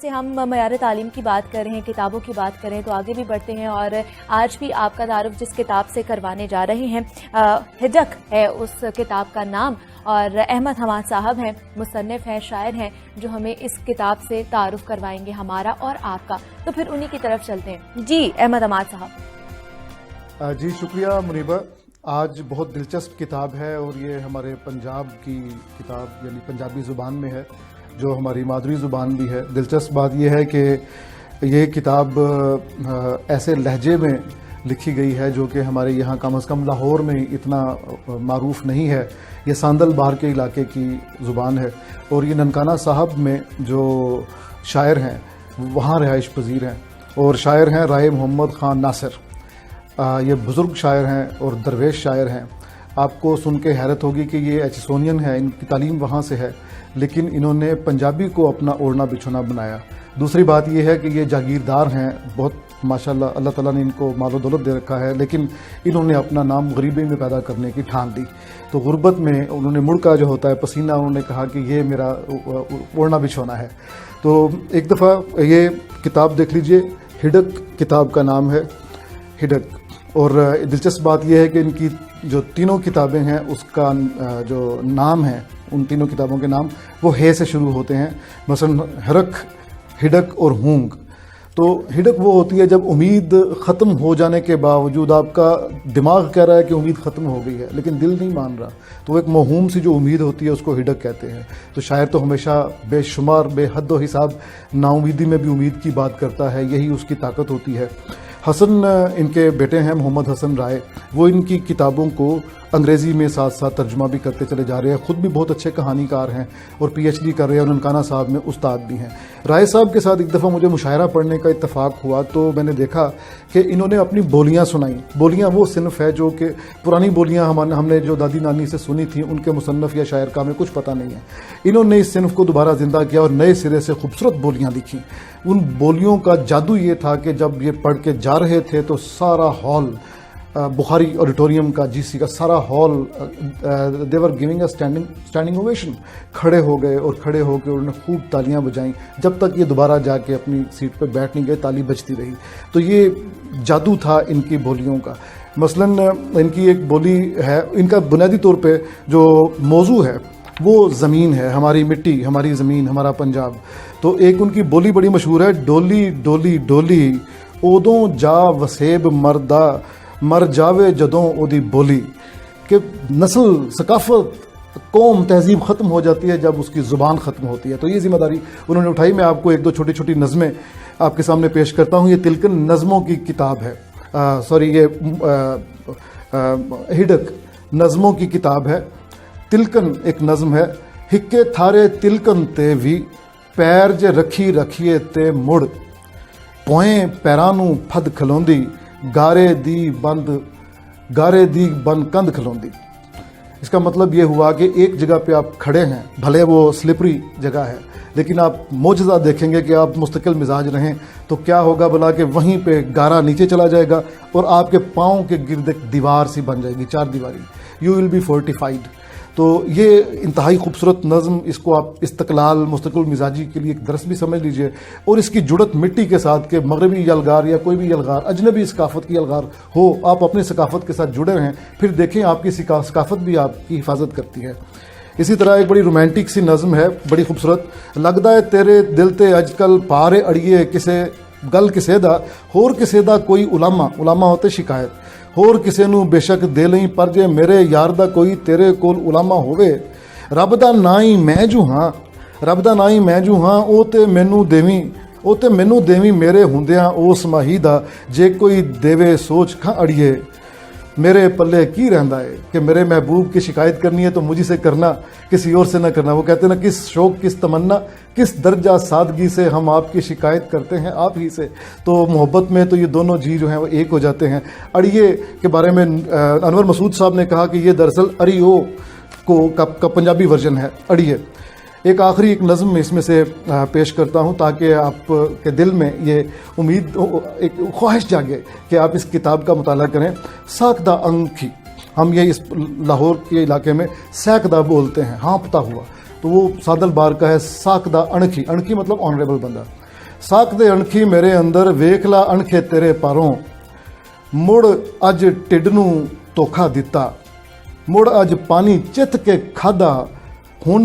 سے ہم معیار تعلیم کی بات کر رہے ہیں، کتابوں کی بات کریں تو آگے بھی بڑھتے ہیں، اور آج بھی آپ کا تعارف جس کتاب سے کروانے جا رہے ہیں، ہڈک ہے اس کتاب کا نام، اور احمد حماد صاحب ہیں، مصنف ہیں، شاعر ہیں، جو ہمیں اس کتاب سے تعارف کروائیں گے ہمارا اور آپ کا. تو پھر انہی کی طرف چلتے ہیں. جی احمد حماد صاحب. جی شکریہ منیبہ. آج بہت دلچسپ کتاب ہے، اور یہ ہمارے پنجاب کی کتاب یعنی پنجابی زبان میں ہے، جو ہماری مادری زبان بھی ہے. دلچسپ بات یہ ہے کہ یہ کتاب ایسے لہجے میں لکھی گئی ہے جو کہ ہمارے یہاں کم از کم لاہور میں اتنا معروف نہیں ہے. یہ ساندل بہار کے علاقے کی زبان ہے، اور یہ ننکانہ صاحب میں جو شاعر ہیں وہاں رہائش پذیر ہیں، اور شاعر ہیں رائے محمد خان ناصر. یہ بزرگ شاعر ہیں اور درویش شاعر ہیں. آپ کو سن کے حیرت ہوگی کہ یہ ایچسونین ہے، ان کی تعلیم وہاں سے ہے، لیکن انہوں نے پنجابی کو اپنا اوڑھنا بچھونا بنایا. دوسری بات یہ ہے کہ یہ جاگیردار ہیں، بہت ماشاءاللہ اللہ تعالیٰ نے ان کو مال و دولت دے رکھا ہے، لیکن انہوں نے اپنا نام غریبی میں پیدا کرنے کی ٹھان دی. تو غربت میں انہوں نے مڑکا جو ہوتا ہے پسینہ، انہوں نے کہا کہ یہ میرا اوڑھنا بچھونا ہے. تو ایک دفعہ یہ کتاب دیکھ لیجئے، ہڈک کتاب کا نام ہے، ہڈک. اور دلچسپ بات یہ ہے کہ ان کی جو تینوں کتابیں ہیں اس کا جو نام ہے، ان تینوں کتابوں کے نام وہ ہے سے شروع ہوتے ہیں. مثلا ہرک، ہڈک اور ہونگ. تو ہڈک وہ ہوتی ہے جب امید ختم ہو جانے کے باوجود آپ کا دماغ کہہ رہا ہے کہ امید ختم ہو گئی ہے لیکن دل نہیں مان رہا، تو ایک موہوم سی جو امید ہوتی ہے اس کو ہڈک کہتے ہیں. تو شاعر تو ہمیشہ بے شمار بے حد و حساب نا امیدی میں بھی امید کی بات کرتا ہے، یہی اس کی طاقت ہوتی ہے. حسن ان کے بیٹے ہیں، محمد حسن رائے، وہ ان کی کتابوں کو انگریزی میں ساتھ ساتھ ترجمہ بھی کرتے چلے جا رہے ہیں. خود بھی بہت اچھے کہانی کار ہیں اور پی ایچ ڈی کر رہے ہیں، اور ننکانہ صاحب میں استاد بھی ہیں. رائے صاحب کے ساتھ ایک دفعہ مجھے مشاعرہ پڑھنے کا اتفاق ہوا، تو میں نے دیکھا کہ انہوں نے اپنی بولیاں سنائیں. بولیاں وہ صنف ہے جو کہ پرانی بولیاں ہم نے جو دادی نانی سے سنی تھیں، ان کے مصنف یا شاعر کا ہمیں کچھ پتہ نہیں ہے. انہوں نے اس صنف کو دوبارہ زندہ کیا اور نئے سرے سے خوبصورت بولیاں لکھی. ان بولیوں کا جادو یہ تھا کہ جب یہ پڑھ کے جا رہے تھے تو سارا ہال، بخاری آڈیٹوریم کا، جی سی کا سارا hall, they were giving a standing ovation, کھڑے ہو گئے، اور کھڑے ہو کے انہوں نے خوب تالیاں بجائیں جب تک یہ دوبارہ جا کے اپنی سیٹ پہ بیٹھ نہیں گئے، تالی بجتی رہی. تو یہ جادو تھا ان کی بولیوں کا. مثلا ان کی ایک بولی ہے، ان کا بنیادی طور پہ جو موضوع ہے وہ زمین ہے، ہماری مٹی، ہماری زمین، ہمارا پنجاب. تو ایک ان کی بولی بڑی مشہور ہے، ڈولی ڈولی ڈولی اودوں جا وسیب مردا مر جاوے جدوں اودی بولی. کہ نسل، ثقافت، قوم، تہذیب ختم ہو جاتی ہے جب اس کی زبان ختم ہوتی ہے. تو یہ ذمہ داری انہوں نے اٹھائی. میں آپ کو ایک دو چھوٹی چھوٹی نظمیں آپ کے سامنے پیش کرتا ہوں. یہ تلکن نظموں کی کتاب ہے، یہ ہڈک نظموں کی کتاب ہے. تلکن ایک نظم ہے، ہکے تھارے تلکن تے وی پیر جے رکھی رکھیے تے مڑ پوئیں پیرانوں پھد کھلوندی گارے دی بند کند کھلوندی. اس کا مطلب یہ ہوا کہ ایک جگہ پہ آپ کھڑے ہیں، بھلے وہ سلپری جگہ ہے، لیکن آپ معجزہ دیکھیں گے کہ آپ مستقل مزاج رہیں تو کیا ہوگا بلا کہ وہیں پہ گارا نیچے چلا جائے گا اور آپ کے پاؤں کے گرد ایک دیوار سی بن جائے گی، چار دیواری. You will be fortified. تو یہ انتہائی خوبصورت نظم، اس کو آپ استقلال، مستقل مزاجی کے لیے ایک درس بھی سمجھ لیجئے. اور اس کی جڑت مٹی کے ساتھ کہ مغربی یلغار یا کوئی بھی یلغار، اجنبی ثقافت کی یلغار ہو، آپ اپنی ثقافت کے ساتھ جڑے ہیں، پھر دیکھیں آپ کی ثقافت بھی آپ کی حفاظت کرتی ہے. اسی طرح ایک بڑی رومانٹک سی نظم ہے، بڑی خوبصورت. لگدا ہے تیرے دل تے اج کل پارے اڑیے کسے گل کسے دا ہور کسے دا کوئی علامہ ہوتے شکایت ہور کسے نو بے شک دے لئی پر جے میرے یار دا کوئی تیرے کول علامہ ہووے رب دا نا ہی میں جو ہاں او تے مینوں دیویں میرے ہوندیاں اس ماہی دا جے کوئی دیوے سوچ کھاں اڑیے میرے پلے کی رہندا ہے. کہ میرے محبوب کی شکایت کرنی ہے تو مجھے سے کرنا، کسی اور سے نہ کرنا. وہ کہتے ہیں نا، کس شوق، کس تمنا، کس درجہ سادگی سے ہم آپ کی شکایت کرتے ہیں آپ ہی سے. تو محبت میں تو یہ دونوں جی جو ہیں وہ ایک ہو جاتے ہیں. اڑیے کے بارے میں انور مسعود صاحب نے کہا کہ یہ دراصل اریو کا پنجابی ورژن ہے، اڑیے. ایک آخری ایک نظم اس میں سے پیش کرتا ہوں تاکہ آپ کے دل میں یہ امید، ایک خواہش جاگے کہ آپ اس کتاب کا مطالعہ کریں. ساکدہ انکھی، ہم یہ اس لاہور کے علاقے میں سیکدہ بولتے ہیں، ہانپتا ہوا، تو وہ سادل بار کا ہے. ساکدہ انکھی، انکھی مطلب آنریبل بندہ. ਸਾਕਦੇ ਅਣਖੀ ਮੇਰੇ ਅੰਦਰ ਵੇਖ ਲਾ ਅਣਖੇ ਤੇਰੇ ਪਾਰੋਂ ਮੁੜ ਅੱਜ ਢਿੱਡ ਨੂੰ ਧੋਖਾ ਦਿੱਤਾ ਮੁੜ ਅੱਜ ਪਾਣੀ ਚਿੱਤ ਕੇ ਖਾਦਾ ਹੁਣ